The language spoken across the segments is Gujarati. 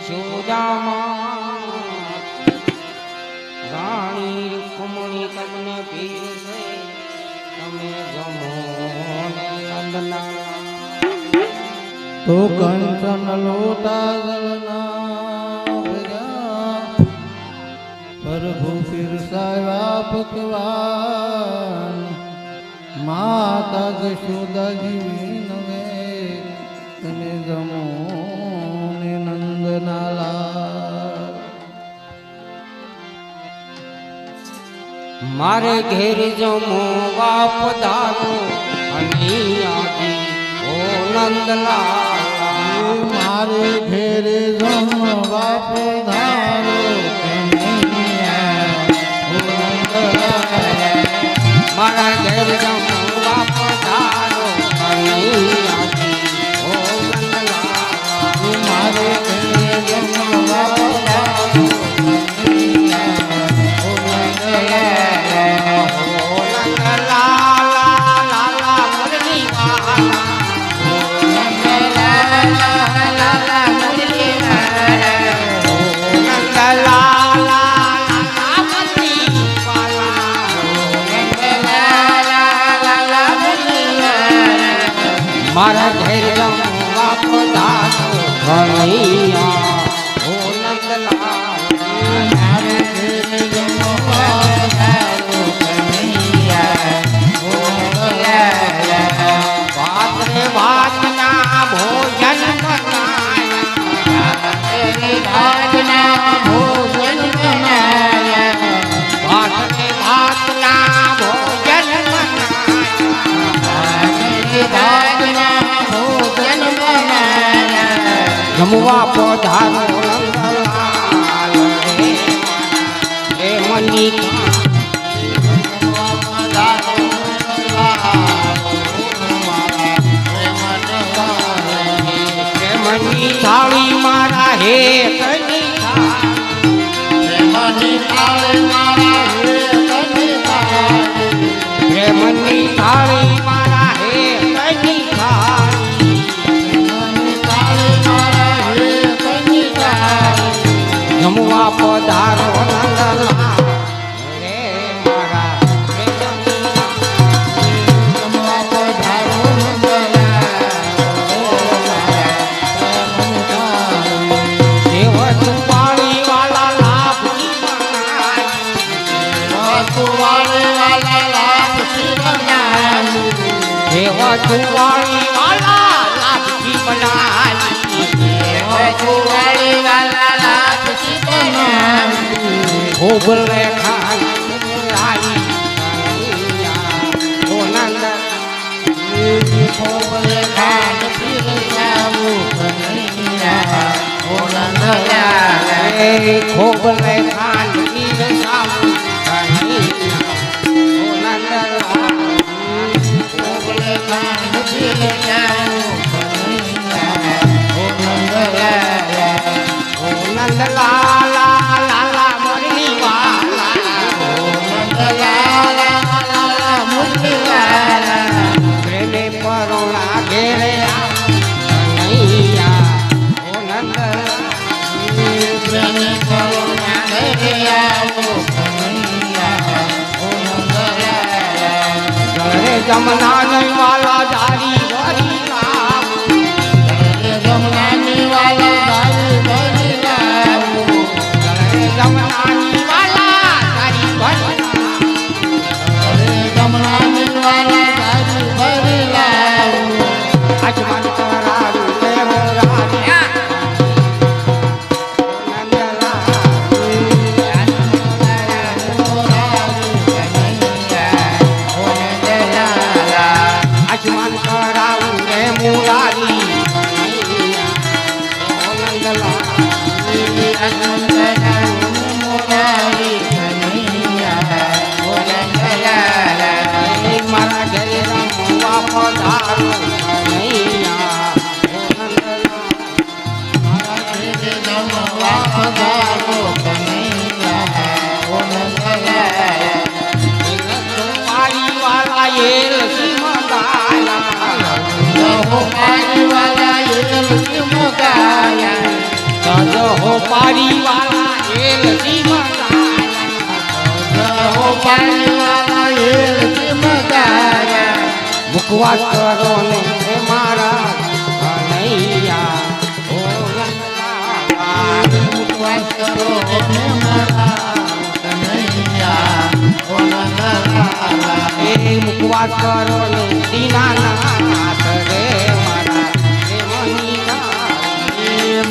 યશોદામાં રાણી રૂકમણી તમને પીરસે તમે જમો નંદના તો કંચન લોટા ગલના ભર્યા પ્રભુ પીરસાયા પકવાન માતા જશોદાજી વિનવે તમે જમો ને નંદનાલા મારે ઘેર જમો બાપ દાદો અને આદિ ઓ નંદલાલ મારે ઘેરે જમો બાપ ધારો મારા ઘેર જમો બાપ દાદો અને આદિ ઓ નંદલાલ મારે ઘેરે જમો બાપ ધારો મારા ઘેર જમવા પધારો કનૈયા ઓ નંદલાલ મારે ઘેરે જમવા પધારો કનૈયા ઓ નંદલાલ વાત રે વાતના ભોજન બનાયા ભાતના ભોજન બનાયા વાત રે વાતના ભોજન બનાયા જમવા પધારો નંદલાલ હે મની પ્રેમની થાળી મારા હે કની પ્રેમની થાળી મારા હે કની જમવા પધારો નંદલાલ રે મારા દેવ ચુપાળી વાલા લાભની દેવ ચુપાળી વાલા લાભની બનાવી ભોગલે ખાઈ ઓ નંદ ખોબલે ખાંડ પીર સાવું ઓ નંદલાલ લાલા મોરલી વાલા પ્રેમે પરોણા ઘેરે કનૈયા ઓ ઘરે જમના નહીં વાલા જારી વરી જમનાની વાલા જારી ભરી આજમાન કરારું લે મોરા આજમાન કરાવું રે મુરારી મારા ઘરે રમવા પધારો કનૈયા ચુપાળી વાલા એલ સિમગાયા બારી વાલા એલજી મુખવાસ કરો ને હે મારા કનૈયા ઓ નંદલાલા મુખવાસ કરો હે મારા કનૈયા ઓ નંદલાલા એ મુખવાસ કરો ને દીનાનાથ રે મારા પ્રેમની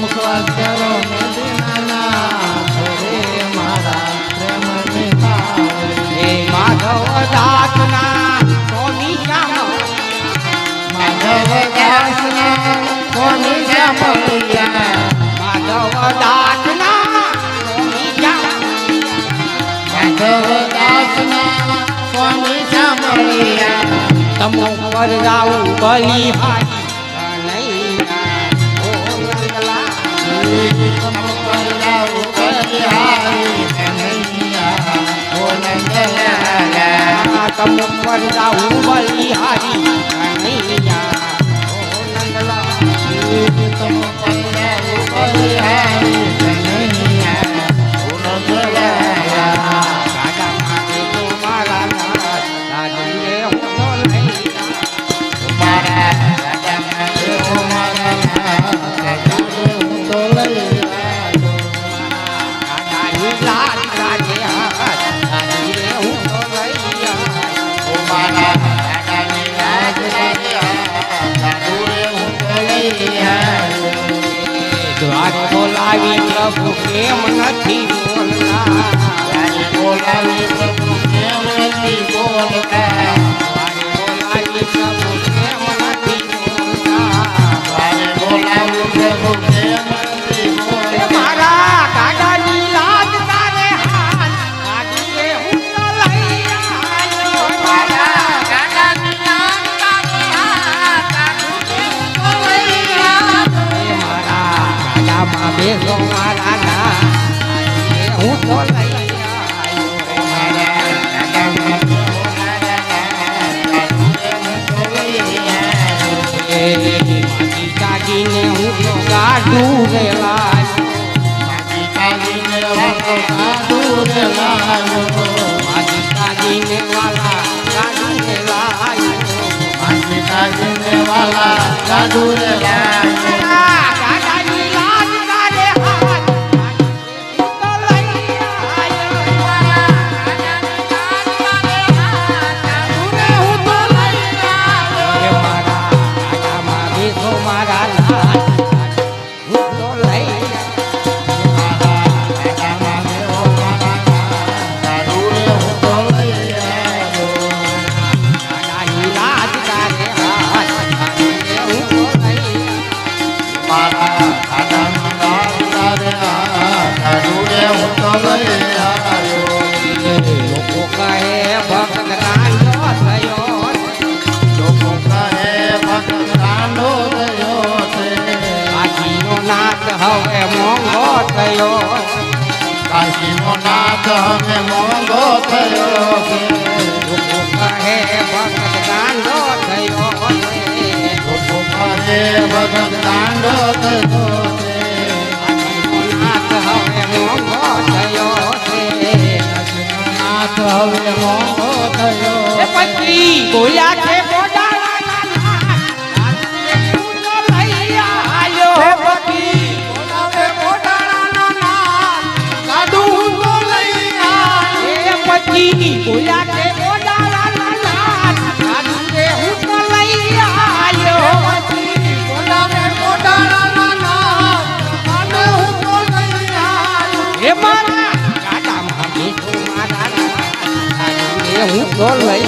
મુખવાસ કરો ને દીનાનાથ રે મારા પ્રેમની ભાવે એ માધવ દાસના સ્વામી શ્યામ માધવ દાસના સ્વામી શ્યામળિયા માધવ દાસના સ્વામી શ્યામ માધવ દાસના સ્વામી શ્યામળિયા તમો પર જાઉં બલિહારી કનૈયા ઓ નંદલાલા તમ પલ્લાઉ બલિહારી કનૈયા ઓ નંદલાલા તમો પર જાઉં બલિહારી કનૈયા ઓ નંદલાલા તમ પલ્લાઉ બલિહારી કનૈયા ઓ નંદલાલા ગાડા માગે તો મારા નાથ રાજુએ હું તો લઈ મારા રાજામાં દેવો મારા નાથ હું તો લઈ આવ્યો ગાડાની લાજ ગાજે હાથ રાજુએ હું તો લઈ ઓ મારા રાજાની રાજ રાજા દૂરે હું તો લઈ આવ્યો દ્વારે બોલાવી પ્રભુ કેમ નથી બોલતા રાજ બોલાવી પ્રભુ કેમ નથી બોલતા દ્વારે બોલાવી પ્રભુ કેમ નથી બોલતા રાજ બોલાવી પ્રભુ કેમ નથી એ બોલતા મારા ગાડાની લાજ તારે હાથ રાજુએ હું તો લઈ આવ્યો મારા રાજાની રાજ રાજા દૂરે હું તો લઈ આવ્યો એ મારા ગાડામાં બેસો મારા ના હું તો લઈ આવ્યો મારા રાજામાં દેવો મારા નાથ દૂરે હું તો લઈ આવ્યો એ મારી કાઢીને હું તો ગાડું રે લાયો મારી કાઢીને વાલા ગાડું રે લાયો મારા ગાડાની લાજ તારે હાથ હું તો લઈ આવ્યો એ મારા ગાડામાં બેસો મારા નાથ હું તો લઈ ગાડાની લાજ તારે હાથ હું તો લઈ લોકો કહે ભક્ત કાંડો થયો કાશીનો નાથ હવે મોંઘો થયો નાથ હવે મોંઘો થયો છે લોકો કહે ભક્ત કાંડો થયો લોકો કહે ભગત કાંડો થયો છે કાશીનો નાથ હવે મોંઘો થયો નાથ હવે મોંઘો થયો એ પછી બોલ્યા છે બોડાળાના નાથ હું તો લઈ આવ્યો હે પછી હવે મોટાળાના નાથ સાધુ હું તો લઈ આવ્યો એ પછી બોલ્યા છે બોડાળાના નાથ રાજુએ હું તો લઈ આવ્યો બોલાવે મોટાળાના નાથ સાધુ હું તો લઈ આવ્યો એ મારા ગાડામાં બેઠો મારા નાથ રાજુએ હું તો લઈ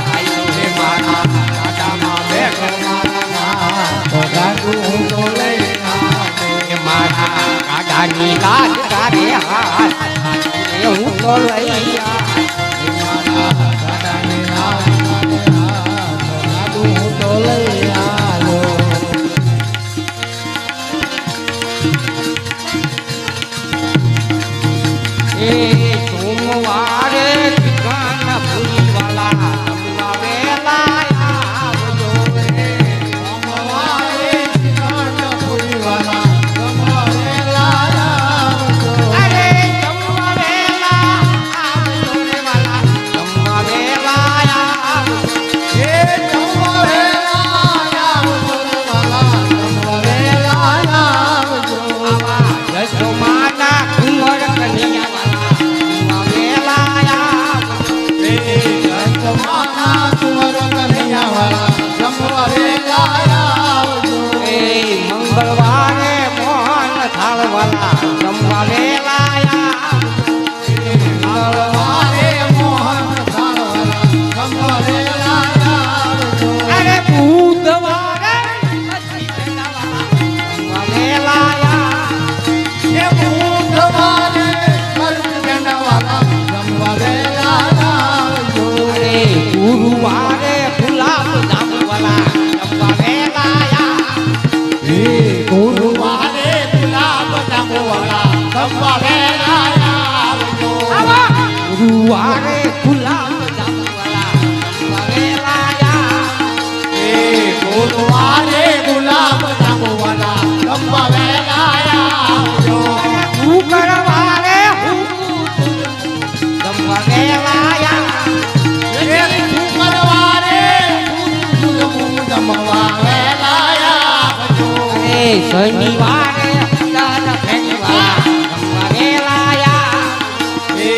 આવ્યો હે મારા ગાડામાં બેઠો મારા નાથ સાધુ હું તો લઈ આવ્યો એ મારા ગાડાની લાજ તારે હાથ રાજુએ હું તો લઈ આવ્યો દાદાની નાથ સાધુ હું તો લઈ આવ્યો એ સોમવારે દુકાન ભૂલી વાલા તમના વેલા આવજો રે સોમવારે કાંડ પુરીવાલા તમારે લાયા શનિવારે દાન ફેરીવા વેલાયા એ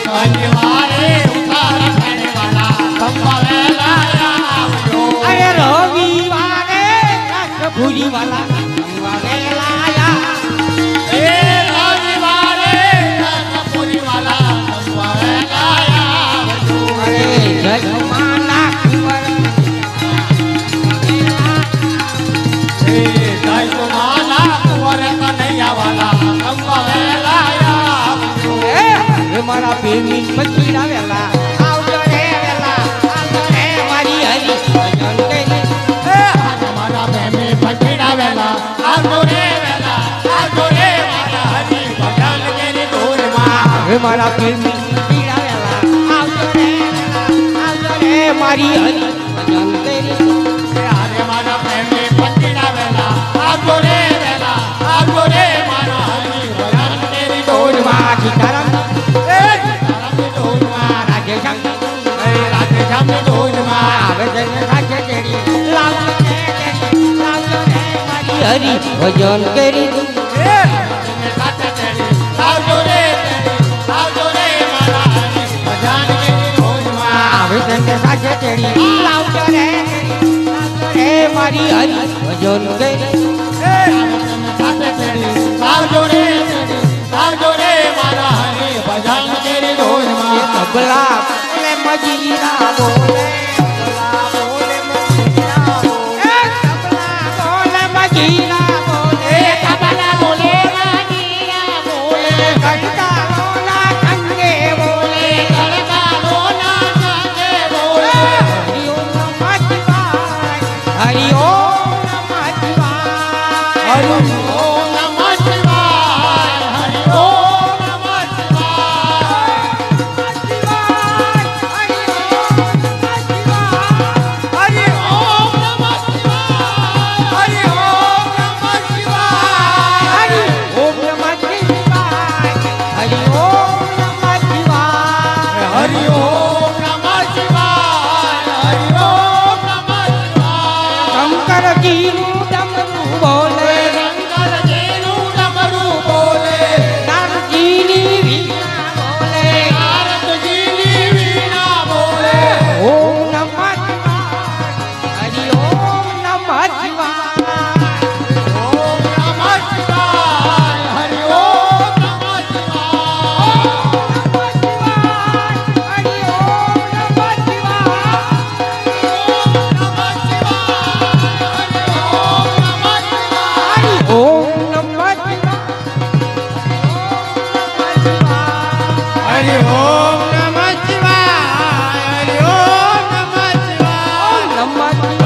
શનિવારે ઉતાર ફેરવાલા સંભાળેલા આવજો. અરે રવિવારે ભૂરી વાલા વેલાયા એ રવિવારે પૂરીવાલા સંભાળેલા આવજો. અરે જગમાના કુંવર એ જય કુમારા કુંવર કનૈયાવાલા સંભાળેલા આવજો. મારા પ્રેમી પછી આવેલા આવજો રે વેલા આવજો રે મારી હરી ભજન કરી મારા પ્રેમે પછડાવેલા આવજો રે વેલા આવજો રે મારા હરી ભજન કરી દૂરમાં. હવે મારા પ્રેમી પછી આવેલા આવજો રે વેલા આવજો રે મારી હરી ભજન કરી અરે મારા પ્રેમે પછડાવેલા આવજો રે વેલા આવજો રે મારા હરી ભજન કરી દૂરમાં. સીતારામ એ સીતારામની દૂરમાં રાજે શંકર એ રાધેશ્યામની દૂરમાં. આવે જઈને સાથે તેડી લાવજો રે તેડી લાવજો રે મારી હરી ભજન કરી એ રાધેને સાથે તેડી આવજો રે તેડી આવજો રે મારા હરી ભજન કરી દૂરમાં. આવે જઈને સાથે તેડી લાવજો રે તેડી લાવજો રે મારી હરી ભજન કરી સાથે તેડી આવજો રે તેડી આવજો રે મારા હરી ભજન કરી દૂરમાં. તબલા બોલે મજીરા બોલે તબલા બોલે મજીરા બોલે તબલા બોલે મજીરા બોલે તબલા બોલે રાજીરા બોલે કંટાળોના ઠંગે બોલે ગણકારોના સંગે બોલે. હરિ ઓમ નમઃ શિવાય હરિ ઓમ નમઃ શિવાય હરિ ઓમ નમઃ શિવાય હરિ ઓમ નમઃ શિવાય. હરિ ઓમ નમઃ શિવાય હરિ ઓમ નમઃ શિવાય. હરિ ઓમ નમઃ શિવાય હરિ ઓમ નમઃ શિવાય હરિ ઓમ નમઃ શિવાય હરિ ઓમ નમઃ શિવાય. શંકરજીનું ડમરું બોલે શંકરજીનું ડમરું બોલે નારદજીની વીણા બોલે નારદજીની વીણા બોલે. ઓમ નમઃ શિવાય હરિ ઓમ નમઃ શિવાય ઓમ નમઃ શિવાય હરિ ઓમ નમઃ શિવાય. હરિ ઓમ નમઃ શિવાય ઓમ નમઃ શિવાય હરિ ઓમ નમઃ શિવાય. હરિ ઓમ નમઃ શિવાય. નમઃ શિવાય